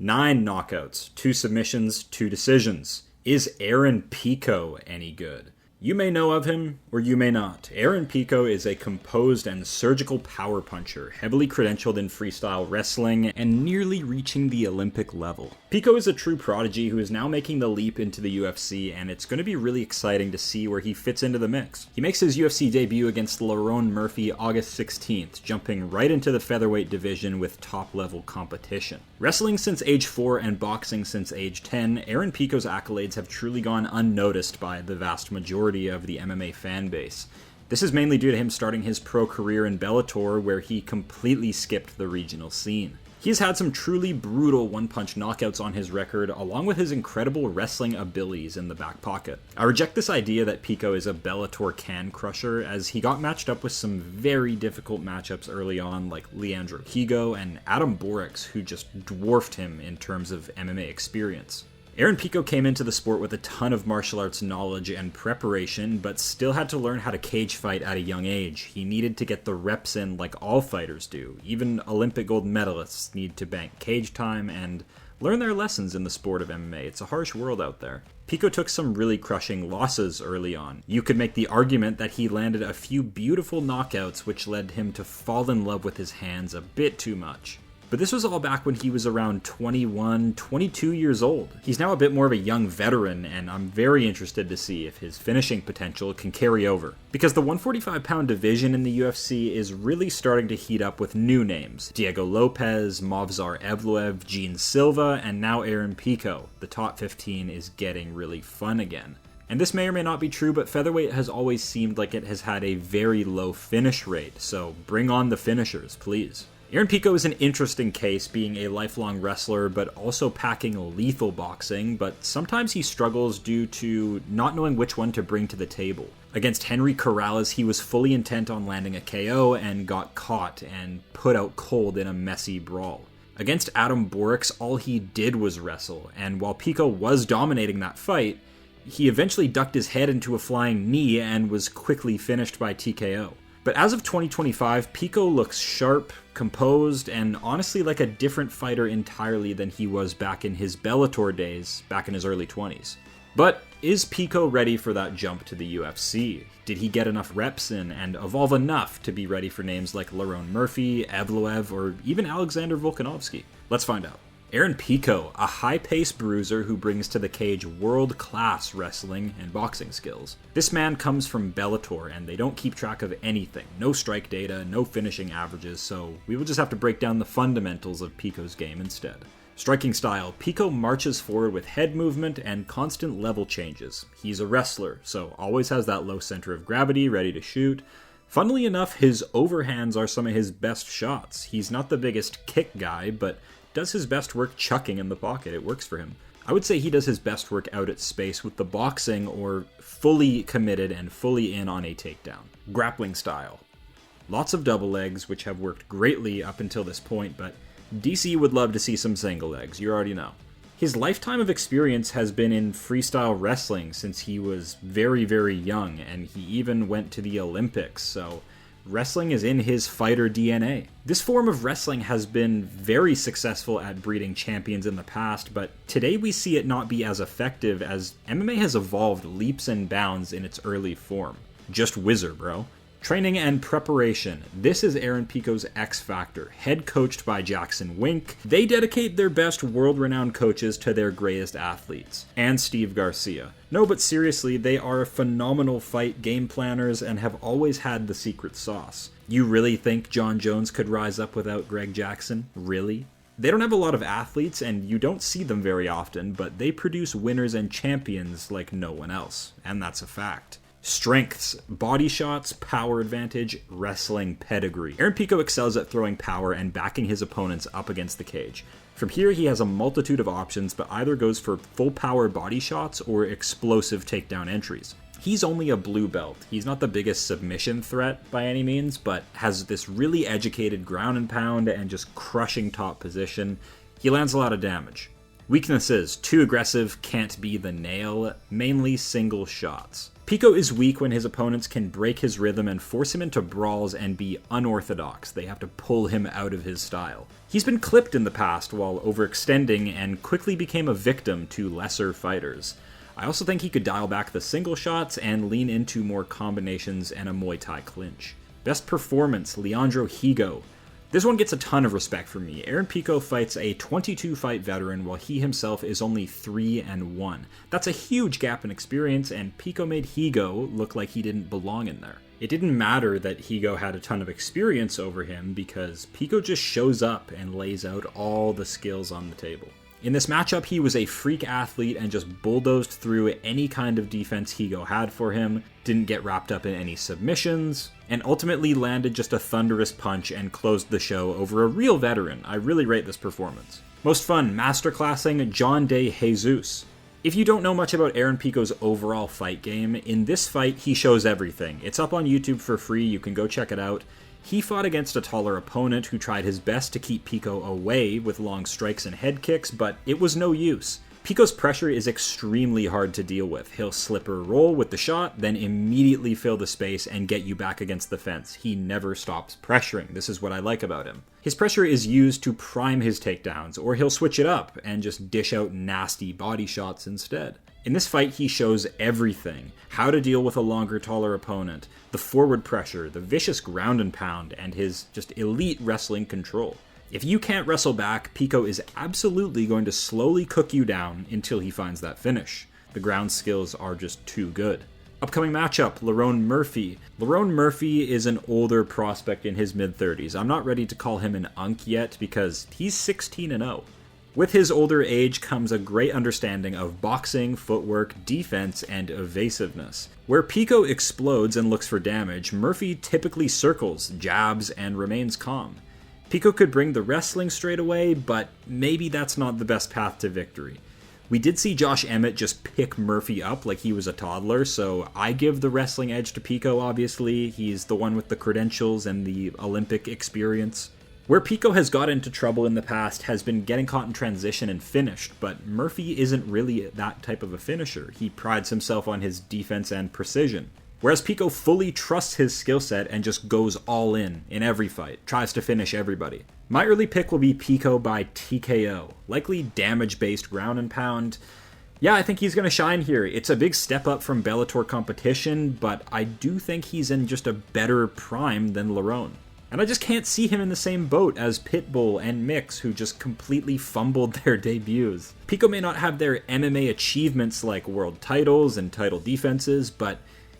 9 knockouts, 2 submissions, 2 decisions. Is Aaron Pico any good? You may know of him, or you may not. Aaron Pico is a composed and surgical power puncher, heavily credentialed in freestyle wrestling, and nearly reaching the Olympic level. Pico is a true prodigy who is now making the leap into the UFC, and it's going to be really exciting to see where he fits into the mix. He makes his UFC debut against Lerone Murphy August 16th, jumping right into the featherweight division with top-level competition. Wrestling since age 4 and boxing since age 10, Aaron Pico's accolades have truly gone unnoticed by the vast majority of the MMA fan base. This is mainly due to him starting his pro career in Bellator, where he completely skipped the regional scene. He has had some truly brutal one-punch knockouts on his record, along with his incredible wrestling abilities in the back pocket. I reject this idea that Pico is a Bellator can crusher, as he got matched up with some very difficult matchups early on, like Leandro Higo and Adam Borics, who just dwarfed him in terms of MMA experience. Aaron Pico came into the sport with a ton of martial arts knowledge and preparation, but still had to learn how to cage fight at a young age. He needed to get the reps in like all fighters do. Even Olympic gold medalists need to bank cage time and learn their lessons in the sport of MMA. It's a harsh world out there. Pico took some really crushing losses early on. You could make the argument that he landed a few beautiful knockouts which led him to fall in love with his hands a bit too much. But this was all back when he was around 21, 22 years old. He's now a bit more of a young veteran, and I'm very interested to see if his finishing potential can carry over. Because the 145-pound division in the UFC is really starting to heat up with new names. Diego Lopez, Movsar Evloev, Gene Silva, and now Aaron Pico. The top 15 is getting really fun again. And this may or may not be true, but featherweight has always seemed like it has had a very low finish rate, so bring on the finishers, please. Aaron Pico is an interesting case, being a lifelong wrestler, but also packing lethal boxing, but sometimes he struggles due to not knowing which one to bring to the table. Against Henry Corrales, he was fully intent on landing a KO and got caught and put out cold in a messy brawl. Against Adam Borics, all he did was wrestle, and while Pico was dominating that fight, he eventually ducked his head into a flying knee and was quickly finished by TKO. But as of 2025, Pico looks sharp, composed, and honestly like a different fighter entirely than he was back in his Bellator days, back in his early 20s. But is Pico ready for that jump to the UFC? Did he get enough reps in and evolve enough to be ready for names like Lerone Murphy, Evloev, or even Alexander Volkanovski? Let's find out. Aaron Pico, a high-paced bruiser who brings to the cage world-class wrestling and boxing skills. This man comes from Bellator, and they don't keep track of anything. No strike data, no finishing averages, so we will just have to break down the fundamentals of Pico's game instead. Striking style, Pico marches forward with head movement and constant level changes. He's a wrestler, so always has that low center of gravity, ready to shoot. Funnily enough, his overhands are some of his best shots. He's not the biggest kick guy, but does his best work chucking in the pocket. It works for him. I would say he does his best work out at space with the boxing or fully committed and fully in on a takedown. Grappling style. Lots of double legs, which have worked greatly up until this point, but DC would love to see some single legs, you already know. His lifetime of experience has been in freestyle wrestling since he was very, very young, and he even went to the Olympics, so wrestling is in his fighter DNA. This form of wrestling has been very successful at breeding champions in the past, but today we see it not be as effective as MMA has evolved leaps and bounds in its early form. Just whizzer, bro. Training and preparation. This is Aaron Pico's X Factor, head coached by Jackson Wink. They dedicate their best world-renowned coaches to their greatest athletes. And Steve Garcia. No, but seriously, they are phenomenal fight game planners and have always had the secret sauce. You really think John Jones could rise up without Greg Jackson? Really? They don't have a lot of athletes, and you don't see them very often, but they produce winners and champions like no one else. And that's a fact. Strengths, body shots, power advantage, wrestling pedigree. Aaron Pico excels at throwing power and backing his opponents up against the cage. From here, he has a multitude of options, but either goes for full power body shots or explosive takedown entries. He's only a blue belt. He's not the biggest submission threat by any means, but has this really educated ground and pound and just crushing top position. He lands a lot of damage. Weaknesses, too aggressive, can't be the nail, mainly single shots. Pico is weak when his opponents can break his rhythm and force him into brawls and be unorthodox. They have to pull him out of his style. He's been clipped in the past while overextending and quickly became a victim to lesser fighters. I also think he could dial back the single shots and lean into more combinations and a Muay Thai clinch. Best performance, Leandro Higo. This one gets a ton of respect from me. Aaron Pico fights a 22-fight veteran while he himself is only 3-1. That's a huge gap in experience, and Pico made Higo look like he didn't belong in there. It didn't matter that Higo had a ton of experience over him because Pico just shows up and lays out all the skills on the table. In this matchup, he was a freak athlete and just bulldozed through any kind of defense Higo had for him, didn't get wrapped up in any submissions, and ultimately landed just a thunderous punch and closed the show over a real veteran. I really rate this performance. Most fun, masterclassing John De Jesus. If you don't know much about Aaron Pico's overall fight game, in this fight he shows everything. It's up on YouTube for free, you can go check it out. He fought against a taller opponent who tried his best to keep Pico away with long strikes and head kicks, but it was no use. Pico's pressure is extremely hard to deal with. He'll slip or roll with the shot, then immediately fill the space and get you back against the fence. He never stops pressuring. This is what I like about him. His pressure is used to prime his takedowns, or he'll switch it up and just dish out nasty body shots instead. In this fight, he shows everything. How to deal with a longer, taller opponent, the forward pressure, the vicious ground and pound, and his just elite wrestling control. If you can't wrestle back, Pico is absolutely going to slowly cook you down until he finds that finish. The ground skills are just too good. Upcoming matchup, Lerone Murphy. Lerone Murphy is an older prospect in his mid-30s. I'm not ready to call him an unk yet because he's 16-0. With his older age comes a great understanding of boxing, footwork, defense, and evasiveness. Where Pico explodes and looks for damage, Murphy typically circles, jabs, and remains calm. Pico could bring the wrestling straight away, but maybe that's not the best path to victory. We did see Josh Emmett just pick Murphy up like he was a toddler, so I give the wrestling edge to Pico, obviously. He's the one with the credentials and the Olympic experience. Where Pico has got into trouble in the past has been getting caught in transition and finished, but Murphy isn't really that type of a finisher. He prides himself on his defense and precision. Whereas Pico fully trusts his skill set and just goes all in every fight, tries to finish everybody. My early pick will be Pico by TKO, likely damage-based ground and pound. Yeah, I think he's going to shine here. It's a big step up from Bellator competition, but I do think he's in just a better prime than Lerone. And I just can't see him in the same boat as Pitbull and Mix, who just completely fumbled their debuts. Pico may not have their MMA achievements like world titles and title defenses, but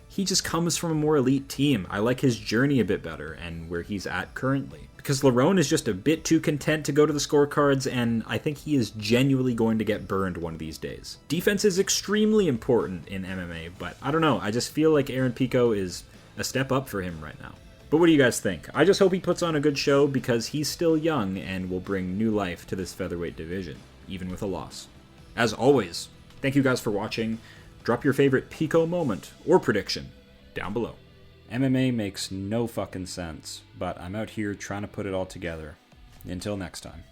he just comes from a more elite team. I like his journey a bit better and where he's at currently. Because Lerone is just a bit too content to go to the scorecards, and I think he is genuinely going to get burned one of these days. Defense is extremely important in MMA, but I don't know, I just feel like Aaron Pico is a step up for him right now. But what do you guys think? I just hope he puts on a good show because he's still young and will bring new life to this featherweight division, even with a loss. As always, thank you guys for watching. Drop your favorite Pico moment or prediction down below. MMA makes no fucking sense, but I'm out here trying to put it all together. Until next time.